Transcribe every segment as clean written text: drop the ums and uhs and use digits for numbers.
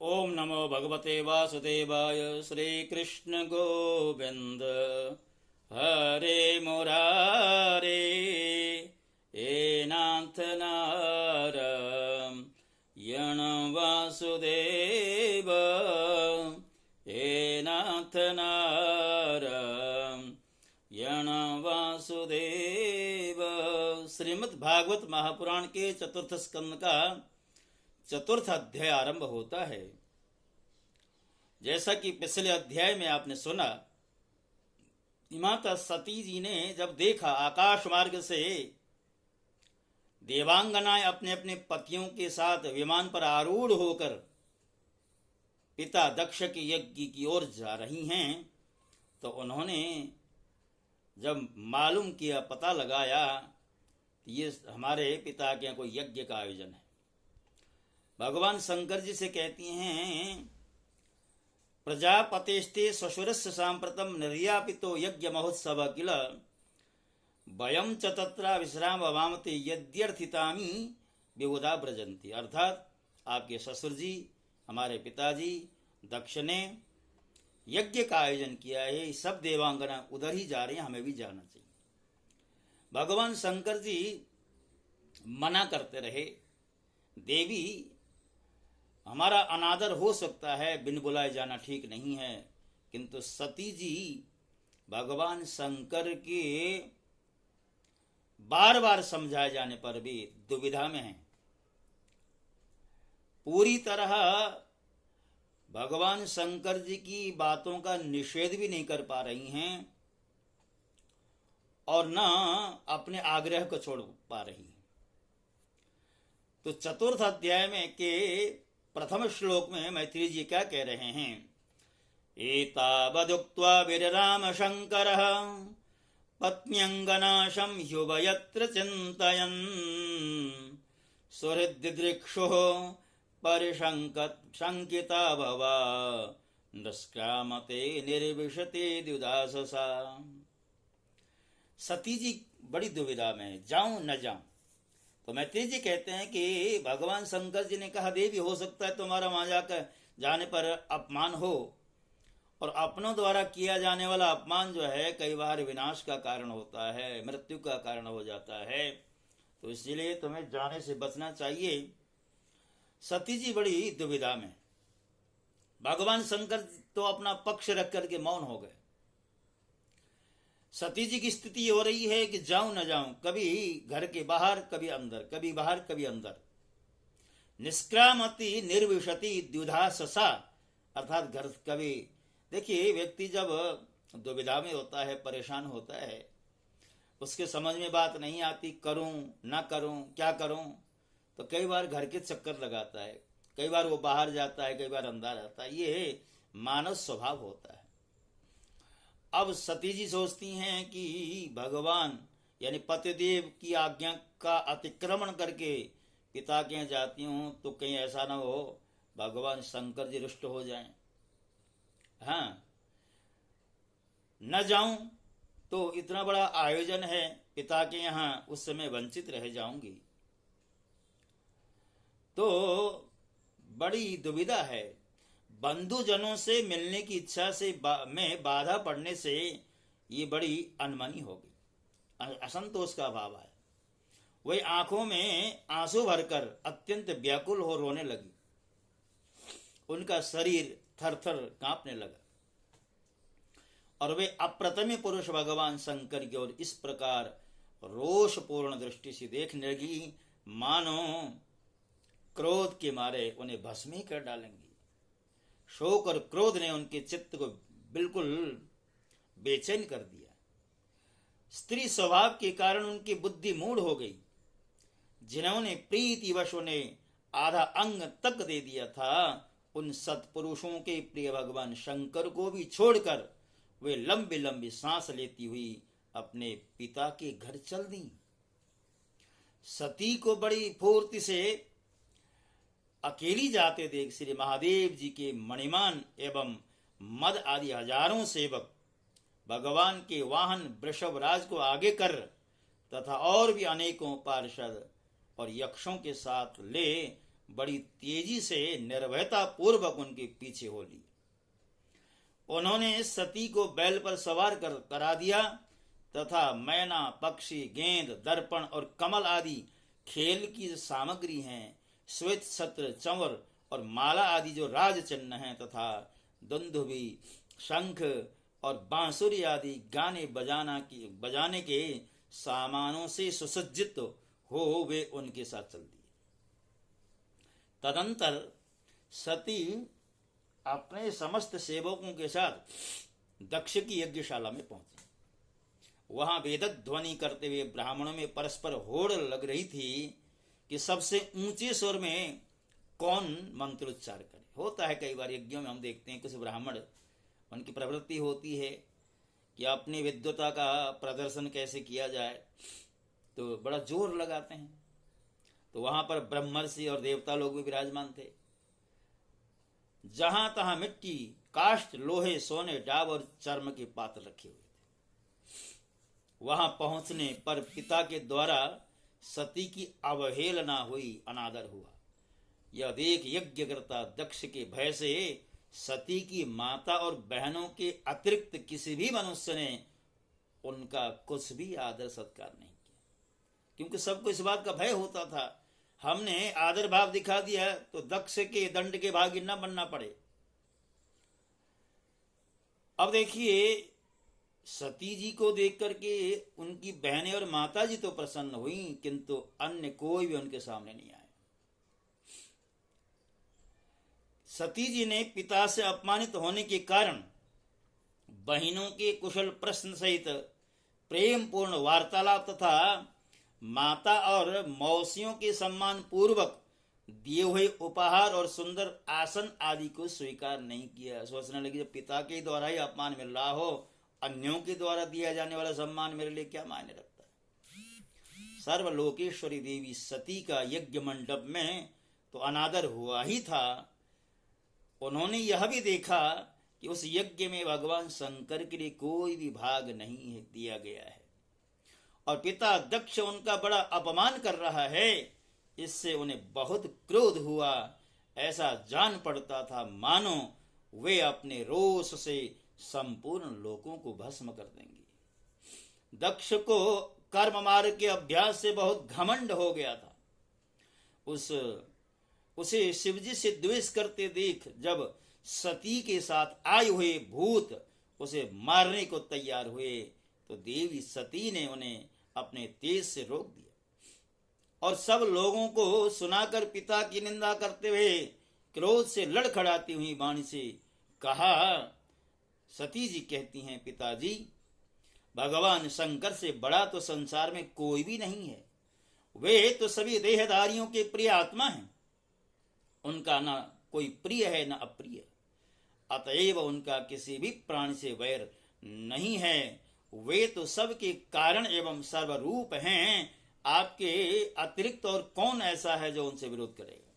ओम नमो भगवते वासुदेवाय। श्री कृष्ण गोविंद हरे मुरारे हे नाथ नारायण वासुदेव हे नाथ नारायण वासुदेव। श्रीमद् भागवत महापुराण के चतुर्थ स्कंद का चतुर्थ अध्याय आरंभ होता है। जैसा कि पिछले अध्याय में आपने सुना, माता सती जी ने जब देखा आकाश मार्ग से देवांगनाएं अपने अपने पतियों के साथ विमान पर आरूढ़ होकर पिता दक्ष के यज्ञ की ओर जा रही हैं, तो उन्होंने जब मालूम किया, पता लगाया, ये हमारे पिता के यहाँ कोई यज्ञ का आयोजन है। भगवान शंकर जी से कहती हैं, प्रजापतेस्ते ससुरस्य सांप्रतम निर्यापितो यज्ञ महोत्सव किल वयम च तत्र विश्राम भवामते यद्यर्थितामी विबुधा ब्रजंती। अर्थात आपके ससुर जी, हमारे पिताजी दक्ष ने यज्ञ का आयोजन किया है, सब देवांगना उधर ही जा रहे हैं, हमें भी जाना चाहिए। भगवान शंकर जी मना करते रहे, देवी हमारा अनादर हो सकता है, बिन बुलाए जाना ठीक नहीं है। किंतु सती जी भगवान शंकर के बार बार समझाए जाने पर भी दुविधा में हैं। पूरी तरह भगवान शंकर जी की बातों का निषेध भी नहीं कर पा रही हैं और न अपने आग्रह को छोड़ पा रही हैं। तो चतुर्थ अध्याय में के प्रथम श्लोक में मैत्री जी क्या कह रहे हैं? एतावदुक्त्वा वीरराम शंकरः पत्न्यंगनाशं ह्युभयत्र चिन्तयन् सुहृद्दिदृक्षुः परिशंकिता भवा निष्क्रामते निर्विशते द्युदाससा। सती जी बड़ी दुविधा में, जाऊं न जाऊं। तो मैत्री जी कहते हैं कि भगवान शंकर जी ने कहा, देवी हो सकता है तुम्हारा वहां जाकर जाने पर अपमान हो, और अपनों द्वारा किया जाने वाला अपमान जो है कई बार विनाश का कारण होता है, मृत्यु का कारण हो जाता है, तो इसीलिए तुम्हें जाने से बचना चाहिए। सती जी बड़ी दुविधा में। भगवान शंकर तो अपना पक्ष रख करके मौन हो गए। सती जी की स्थिति हो रही है कि जाऊं न जाऊं, कभी घर के बाहर कभी अंदर, कभी बाहर कभी अंदर। निष्क्रामति निर्विशति द्विधा ससा, अर्थात घर कभी, देखिए व्यक्ति जब दुविधा में होता है, परेशान होता है, उसके समझ में बात नहीं आती, करूं ना करूं, क्या करूं, तो कई बार घर के चक्कर लगाता है, कई बार वो बाहर जाता है, कई बार अंदर आता है। ये मानव स्वभाव होता है। अब सती जी सोचती हैं कि भगवान यानी पतिदेव की आज्ञा का अतिक्रमण करके पिता के यहाँ जाती हूं, तो कहीं ऐसा ना हो भगवान शंकर जी रुष्ट हो जाएं। हाँ, न जाऊं तो इतना बड़ा आयोजन है पिता के यहाँ, उस समय वंचित रह जाऊंगी। तो बड़ी दुविधा है। बंधुजनों से मिलने की इच्छा से में बाधा पड़ने से ये बड़ी अनमनी हो गई, असंतोष का भाव आया। वही आंखों में आंसू भरकर अत्यंत व्याकुल हो रोने लगी। उनका शरीर थर थर कांपने लगा और वे अप्रतिम पुरुष भगवान शंकर की ओर इस प्रकार रोषपूर्ण दृष्टि से देखने लगी, मानो क्रोध के मारे उन्हें भस्म ही कर डालेंगी। शोक और क्रोध ने उनके चित्त को बिल्कुल बेचैन कर दिया। स्त्री स्वभाव के कारण उनकी बुद्धि मूढ़ हो गई। जिन्होंने प्रीतिवश उन्हें आधा अंग तक दे दिया था, उन सत्पुरुषों के प्रिय भगवान शंकर को भी छोड़कर वे लंबी लंबी सांस लेती हुई अपने पिता के घर चल दी। सती को बड़ी फुर्ती से अकेली जाते देख श्री महादेव जी के मणिमान एवं मद आदि हजारों सेवक भगवान के वाहन वृषभ राज को आगे कर तथा और भी अनेकों पार्षद और यक्षों के साथ ले बड़ी तेजी से निर्भयता पूर्वक उनके पीछे हो ली। उन्होंने सती को बैल पर सवार करा दिया तथा मैना, पक्षी, गेंद, दर्पण और कमल आदि खेल की जो सामग्री हैं, श्वेत छत्र, चंवर और माला आदि जो राज चिन्ह हैं तथा दुंदुभी, शंख और बांसुरी आदि गाने बजाने के सामानों से सुसज्जित हो वे उनके साथ चल दिए। तदंतर सती अपने समस्त सेवकों के साथ दक्ष की यज्ञशाला में पहुंची। वहां वेदक ध्वनि करते हुए ब्राह्मणों में परस्पर होड़ लग रही थी कि सबसे ऊंचे स्वर में कौन मंत्रोच्चार करे। होता है कई बार यज्ञों में हम देखते हैं कुछ ब्राह्मण, उनकी प्रवृत्ति होती है कि अपनी विद्वता का प्रदर्शन कैसे किया जाए, तो बड़ा जोर लगाते हैं। तो वहां पर ब्रह्मर्षि और देवता लोग भी विराजमान थे। जहां तहां मिट्टी, काष्ठ, लोहे, सोने, डाब और चर्म के पात्र रखे हुए थे। वहां पहुंचने पर पिता के द्वारा सती की अवहेलना हुई, अनादर हुआ। यह देख यज्ञकर्ता दक्ष के भय से सती की माता और बहनों के अतिरिक्त किसी भी मनुष्य ने उनका कुछ भी आदर सत्कार नहीं किया, क्योंकि सबको इस बात का भय होता था हमने आदर भाव दिखा दिया तो दक्ष के दंड के भागी न बनना पड़े। अब देखिए, सती जी को देख करके उनकी बहनें और माता जी तो प्रसन्न हुई, किंतु अन्य कोई भी उनके सामने नहीं आया। सती जी ने पिता से अपमानित होने के कारण बहनों के कुशल प्रश्न सहित प्रेम पूर्ण वार्तालाप तथा माता और मौसियों के सम्मान पूर्वक दिए हुए उपहार और सुंदर आसन आदि को स्वीकार नहीं किया। सोचने लगी जब पिता के द्वारा ही अपमान मिल रहा हो, अन्यों के द्वारा दिया जाने वाला सम्मान मेरे लिए क्या मायने रखता है। सर्वलोकेश्वरी देवी सती का यज्ञ मंडप में तो अनादर हुआ ही था, उन्होंने यह भी देखा कि उस यज्ञ में भगवान शंकर के लिए कोई भी भाग नहीं दिया गया है और पिता दक्ष उनका बड़ा अपमान कर रहा है। इससे उन्हें बहुत क्रोध हुआ। ऐसा जान पड़ता था मानो वे अपने रोष से संपूर्ण लोगों को भस्म कर देंगे। दक्ष को कर्म मार्ग के अभ्यास से बहुत घमंड हो गया था। उसे शिवजी से द्वेष करते देख जब सती के साथ आए हुए भूत उसे मारने को तैयार हुए तो देवी सती ने उन्हें अपने तेज से रोक दिया और सब लोगों को सुनाकर पिता की निंदा करते हुए क्रोध से लड़खड़ाती हुई वाणी से कहा। सती जी कहती हैं, पिताजी, भगवान शंकर से बड़ा तो संसार में कोई भी नहीं है। वे तो सभी देहधारियों के प्रिय आत्मा हैं। उनका ना कोई प्रिय है ना अप्रिय, अतएव उनका किसी भी प्राणी से वैर नहीं है। वे तो सबके कारण एवं सर्वरूप हैं। आपके अतिरिक्त और कौन ऐसा है जो उनसे विरोध करेगा।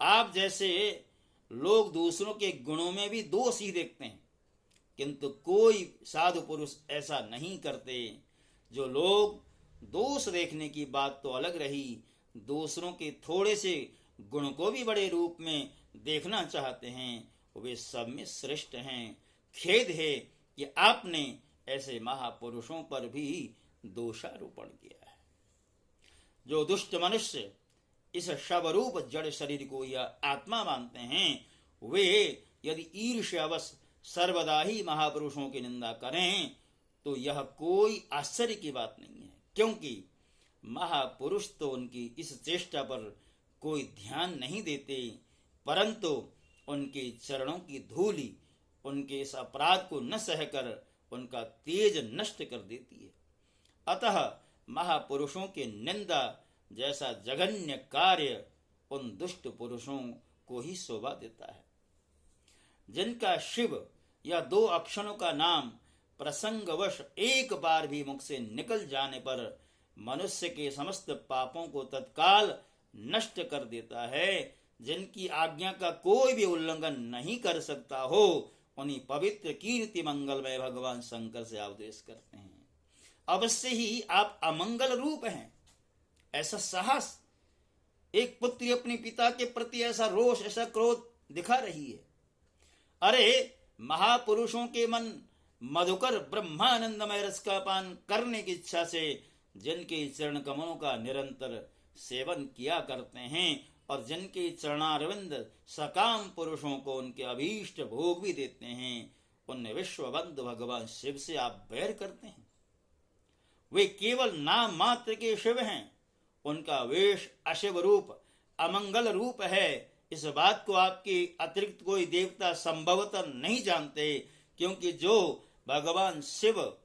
आप जैसे लोग दूसरों के गुणों में भी दोष ही देखते हैं, किंतु कोई साधु पुरुष ऐसा नहीं करते। जो लोग दोष देखने की बात तो अलग रही, दूसरों के थोड़े से गुण को भी बड़े रूप में देखना चाहते हैं, वे सब में श्रेष्ठ हैं। खेद है कि आपने ऐसे महापुरुषों पर भी दोषारोपण किया है। जो दुष्ट मनुष्य इस शवरूप जड़ शरीर को यह आत्मा मानते हैं, वे यदि ईर्ष्यावश सर्वदा ही महापुरुषों की निंदा करें तो यह कोई आश्चर्य की बात नहीं है, क्योंकि महापुरुष तो उनकी इस चेष्टा पर कोई ध्यान नहीं देते, परंतु उनके चरणों की धूलि उनके इस अपराध को न सहकर उनका तेज नष्ट कर देती है। अतः महापुरुषों के निंदा जैसा जघन्य कार्य उन दुष्ट पुरुषों को ही शोभा देता है। जिनका शिव या दो अक्षरों का नाम प्रसंगवश एक बार भी मुख से निकल जाने पर मनुष्य के समस्त पापों को तत्काल नष्ट कर देता है, जिनकी आज्ञा का कोई भी उल्लंघन नहीं कर सकता हो, उन्हीं पवित्र कीर्ति मंगलमय भगवान शंकर से आदेश करते हैं। अवश्य ही आप अमंगल रूप हैं, ऐसा साहस एक पुत्री अपने पिता के प्रति ऐसा रोष, ऐसा क्रोध दिखा रही है। अरे महापुरुषों के मन मधुकर ब्रह्मानंदमय रस का पान करने की इच्छा से जिनके चरण कमलों का निरंतर सेवन किया करते हैं और जिनके चरणारविंद सकाम पुरुषों को उनके अभीष्ट भोग भी देते हैं, उन विश्वबंधु भगवान शिव से आप बैर करते हैं। वे केवल नाम मात्र के शिव हैं, उनका वेश अशिव रूप, अमंगल रूप है। इस बात को आपके अतिरिक्त कोई देवता संभवतः नहीं जानते, क्योंकि जो भगवान शिव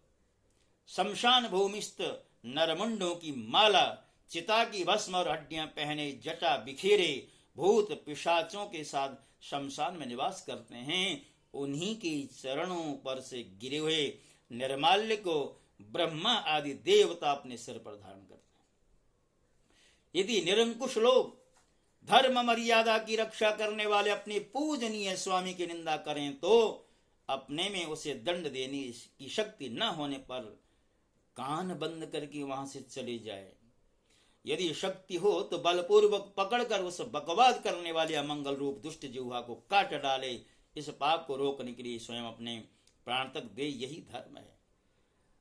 शमशान भूमिस्थ नरमुंडों की माला, चिता की भस्म और हड्डियां पहने, जटा बिखेरे भूत पिशाचों के साथ शमशान में निवास करते हैं, उन्हीं के चरणों पर से गिरे हुए निर्माल्य को ब्रह्मा आदि देवता अपने सिर पर धारण करते हैं। यदि निरंकुश लोग धर्म मर्यादा की रक्षा करने वाले अपने पूजनीय स्वामी की निंदा करें तो अपने में उसे दंड देने की शक्ति न होने पर कान बंद करके वहां से चले जाए। यदि शक्ति हो तो बलपूर्वक पकड़कर उस बकवाद करने वाले अमंगल रूप दुष्ट जिह्वा को काट डाले। इस पाप को रोकने के लिए स्वयं अपने प्राण तक दे, यही धर्म है।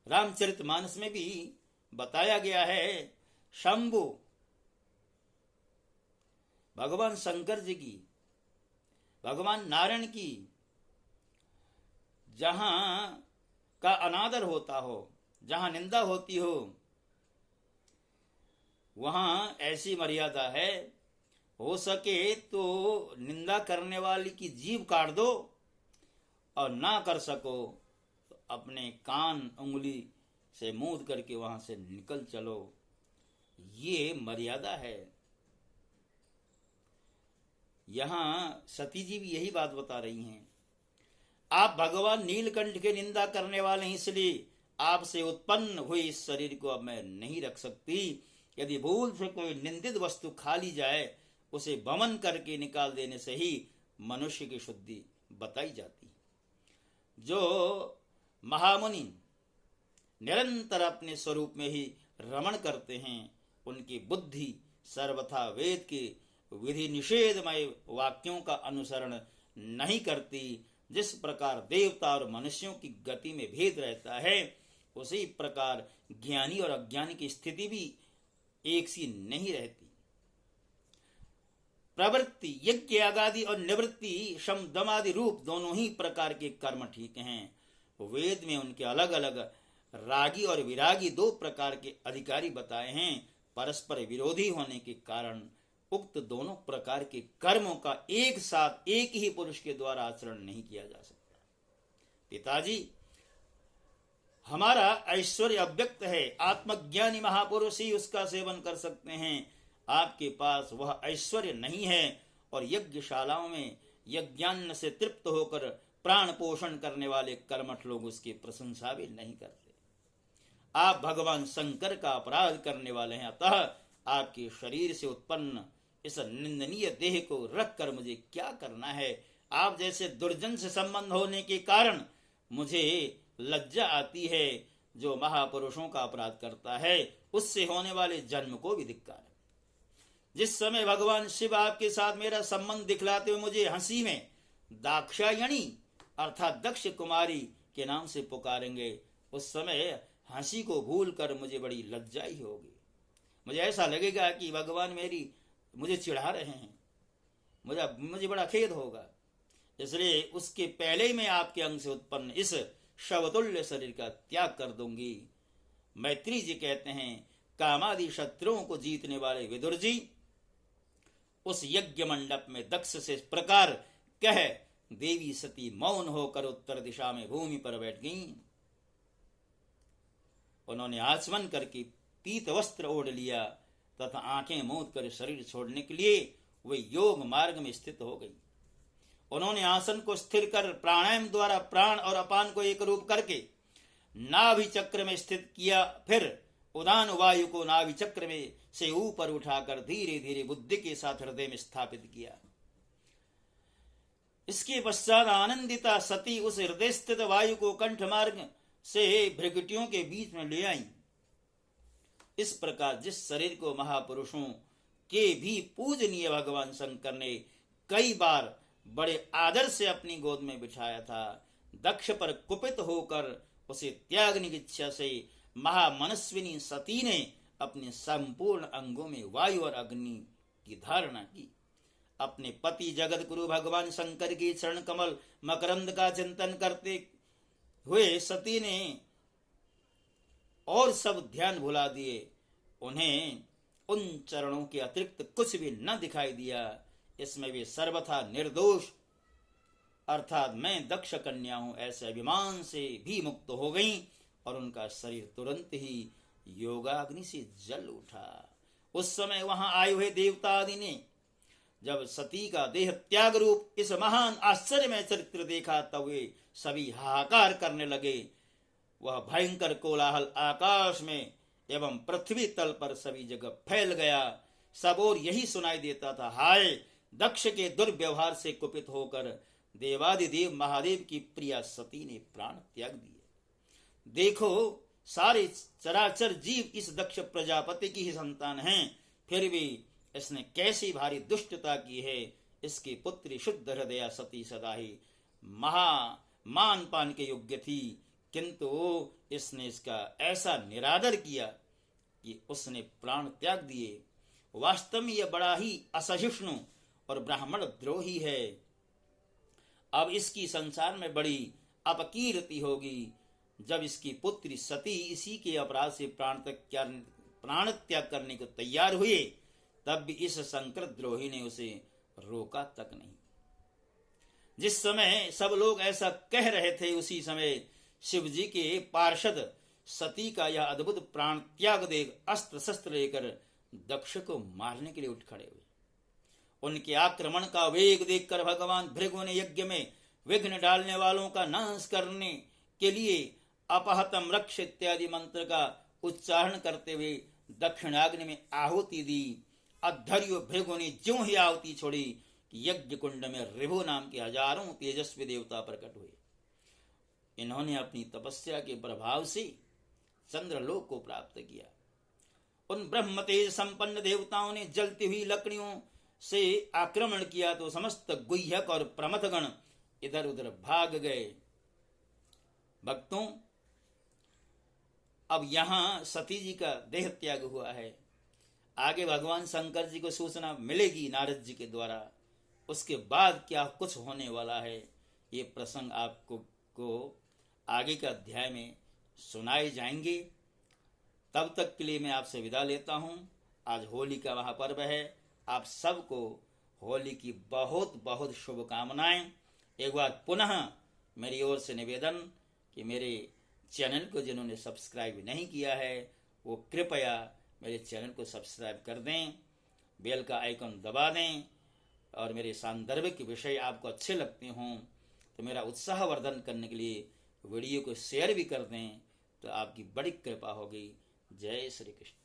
रामचरितमानस में भी बताया गया है, शंभु भगवान शंकर जी की, भगवान नारायण की जहां का अनादर होता हो, जहां निंदा होती हो, वहां ऐसी मर्यादा है, हो सके तो निंदा करने वाली की जीभ काट दो और ना कर सको तो अपने कान उंगली से मूंद करके वहां से निकल चलो। ये मर्यादा है। यहां सती जी भी यही बात बता रही हैं। आप भगवान नीलकंठ के निंदा करने वाले हैं, इसलिए आपसे उत्पन्न हुई इस शरीर को अब मैं नहीं रख सकती। यदि भूल से कोई निंदित वस्तु खा ली जाए, उसे बमन करके निकाल देने से ही मनुष्य की शुद्धि बताई जाती। जो महामुनि निरंतर अपने स्वरूप में ही रमण करते हैं, उनकी बुद्धि सर्वथा वेद के विधि निषेधमय वाक्यों का अनुसरण नहीं करती। जिस प्रकार देवता और मनुष्यों की गति में भेद रहता है, उसी प्रकार ज्ञानी और अज्ञानी की स्थिति भी एक सी नहीं रहती। प्रवृत्ति यज्ञ आदि और निवृत्ति शम दम आदि रूप दोनों ही प्रकार के कर्म ठीक हैं। वेद में उनके अलग अलग रागी और विरागी दो प्रकार के अधिकारी बताए हैं। परस्पर विरोधी होने के कारण उक्त दोनों प्रकार के कर्मों का एक साथ एक ही पुरुष के द्वारा आचरण नहीं किया जा सकता। पिताजी, हमारा ऐश्वर्य अव्यक्त है, आत्मज्ञानी महापुरुष ही उसका सेवन कर सकते हैं। आपके पास वह ऐश्वर्य नहीं है और यज्ञशालाओं में यज्ञान्न से तृप्त होकर प्राण पोषण करने वाले कर्मठ लोग उसकी प्रशंसा भी नहीं करते। आप भगवान शंकर का अपराध करने वाले हैं, अतः आपके शरीर से उत्पन्न इस निंदनीय देह को रखकर मुझे क्या करना है। आप जैसे दुर्जन से संबंध होने के कारण मुझे लज्जा आती है। जो महापुरुषों का अपराध करता है, उससे होने वाले जन्म को भी धिक्कार है। जिस समय भगवान शिव आपके साथ मेरा संबंध दिखलाते हुए मुझे हंसी में दाक्षायणी अर्थात दक्ष कुमारी के नाम से पुकारेंगे, उस समय हंसी को भूल कर मुझे बड़ी लज्जा ही होगी। मुझे ऐसा लगेगा कि भगवान मुझे चिढ़ा रहे हैं, मुझे बड़ा खेद होगा। इसलिए उसके पहले मैं आपके अंग से उत्पन्न इस शवतुल्य शरीर का त्याग कर दूंगी। मैत्री जी कहते हैं, कामादि शत्रुओं को जीतने वाले विदुर जी उस यज्ञ मंडप में दक्ष से इस प्रकार कह देवी सती मौन होकर उत्तर दिशा में भूमि पर बैठ गईं। उन्होंने आचमन करके पीत वस्त्र ओढ़ लिया तथा आंखें मूंद कर शरीर छोड़ने के लिए वे योग मार्ग में स्थित हो गई। उन्होंने आसन को स्थिर कर प्राणायाम द्वारा प्राण और अपान को एक रूप करके नाभि चक्र में स्थित किया। फिर उदान वायु को नाभि चक्र में से ऊपर उठाकर धीरे धीरे बुद्धि के साथ हृदय में स्थापित किया। इसके पश्चात आनंदिता सती उस हृदय स्थित वायु को कंठ मार्ग से भृगुटियों के बीच में ले आई। इस प्रकार जिस शरीर को महापुरुषों के भी पूजनीय भगवान शंकर ने कई बार बड़े आदर से अपनी गोद में बिठाया था। दक्ष पर कुपित होकर उसे त्यागने की इच्छा से महामनस्विनी सती ने अपने संपूर्ण अंगों में वायु और अग्नि की धारणा की। अपने पति जगत गुरु भगवान शंकर की चरण कमल मकरंद का चिंतन करते हुए सती ने और सब ध्यान भुला दिए। उन्हें उन चरणों के अतिरिक्त कुछ भी न दिखाई दिया। इसमें वे सर्वथा निर्दोष अर्थात मैं दक्ष कन्या हूं ऐसे अभिमान से भी मुक्त हो गईं और उनका शरीर तुरंत ही योगाग्नि से जल उठा। उस समय वहां आए हुए देवता आदि ने जब सती का देह त्याग रूप इस महान आश्चर्यमय चरित्र देखा तब वे सभी हाहाकार करने लगे। वह भयंकर कोलाहल आकाश में एवं पृथ्वी तल पर सभी जगह फैल गया। सब और यही सुनाई देता था, हाय दक्ष के दुर्व्यवहार से कुपित होकर देवादिदेव महादेव की प्रिया सती ने प्राण त्याग दिए। देखो सारे चराचर जीव इस दक्ष प्रजापति की ही संतान हैं, फिर भी इसने कैसी भारी दुष्टता की है। इसकी पुत्री शुद्ध हृदया सती सदा ही मान पान के योग्य थी, किंतु इसने इसका ऐसा निरादर किया कि उसने प्राण त्याग दिए। वास्तव में यह बड़ा ही असहिष्णु और ब्राह्मण द्रोही है। अब इसकी संसार में बड़ी अपकीर्ति होगी। जब इसकी पुत्री सती इसी के अपराध से प्राण त्याग करने को तैयार हुए तब भी इस शंकर द्रोही ने उसे रोका तक नहीं। जिस समय सब लोग ऐसा कह रहे थे उसी समय शिव जी के पार्षद सती का यह अद्भुत प्राण त्याग देख अस्त्र शस्त्र लेकर दक्ष को मारने के लिए उठ खड़े हुए। उनके आक्रमण का वेग देखकर भगवान भृगु ने यज्ञ में विघ्न डालने वालों का नाश करने के लिए अपहतम रक्ष इत्यादि मंत्र का उच्चारण करते हुए दक्षिणाग्नि में आहुति दी। अधर्यो भृगु ने ज्यों ही आहुति छोड़ी कि यज्ञ कुंड में ऋभु नाम के हजारों तेजस्वी देवता प्रकट हुए। इन्होंने अपनी तपस्या के प्रभाव से चंद्रलोक को प्राप्त किया। उन ब्रह्म तेज संपन्न देवताओं ने जलती हुई लकड़ियों से आक्रमण किया तो समस्त गुह्यक और प्रमथगण इधर उधर भाग गए। भक्तों, अब यहां सती जी का देह त्याग हुआ है। आगे भगवान शंकर जी को सूचना मिलेगी नारद जी के द्वारा। उसके बाद क्या कुछ होने वाला है ये प्रसंग आपको आगे के अध्याय में सुनाए जाएंगे। तब तक के लिए मैं आपसे विदा लेता हूं। आज होली का महापर्व है। आप सबको होली की बहुत बहुत शुभकामनाएं। एक बार पुनः मेरी ओर से निवेदन कि मेरे चैनल को जिन्होंने सब्सक्राइब नहीं किया है वो कृपया मेरे चैनल को सब्सक्राइब कर दें, बेल का आइकन दबा दें और मेरे सांदर्भिक विषय आपको अच्छे लगते हों तो मेरा उत्साह वर्धन करने के लिए वीडियो को शेयर भी कर दें तो आपकी बड़ी कृपा होगी। जय श्री कृष्ण।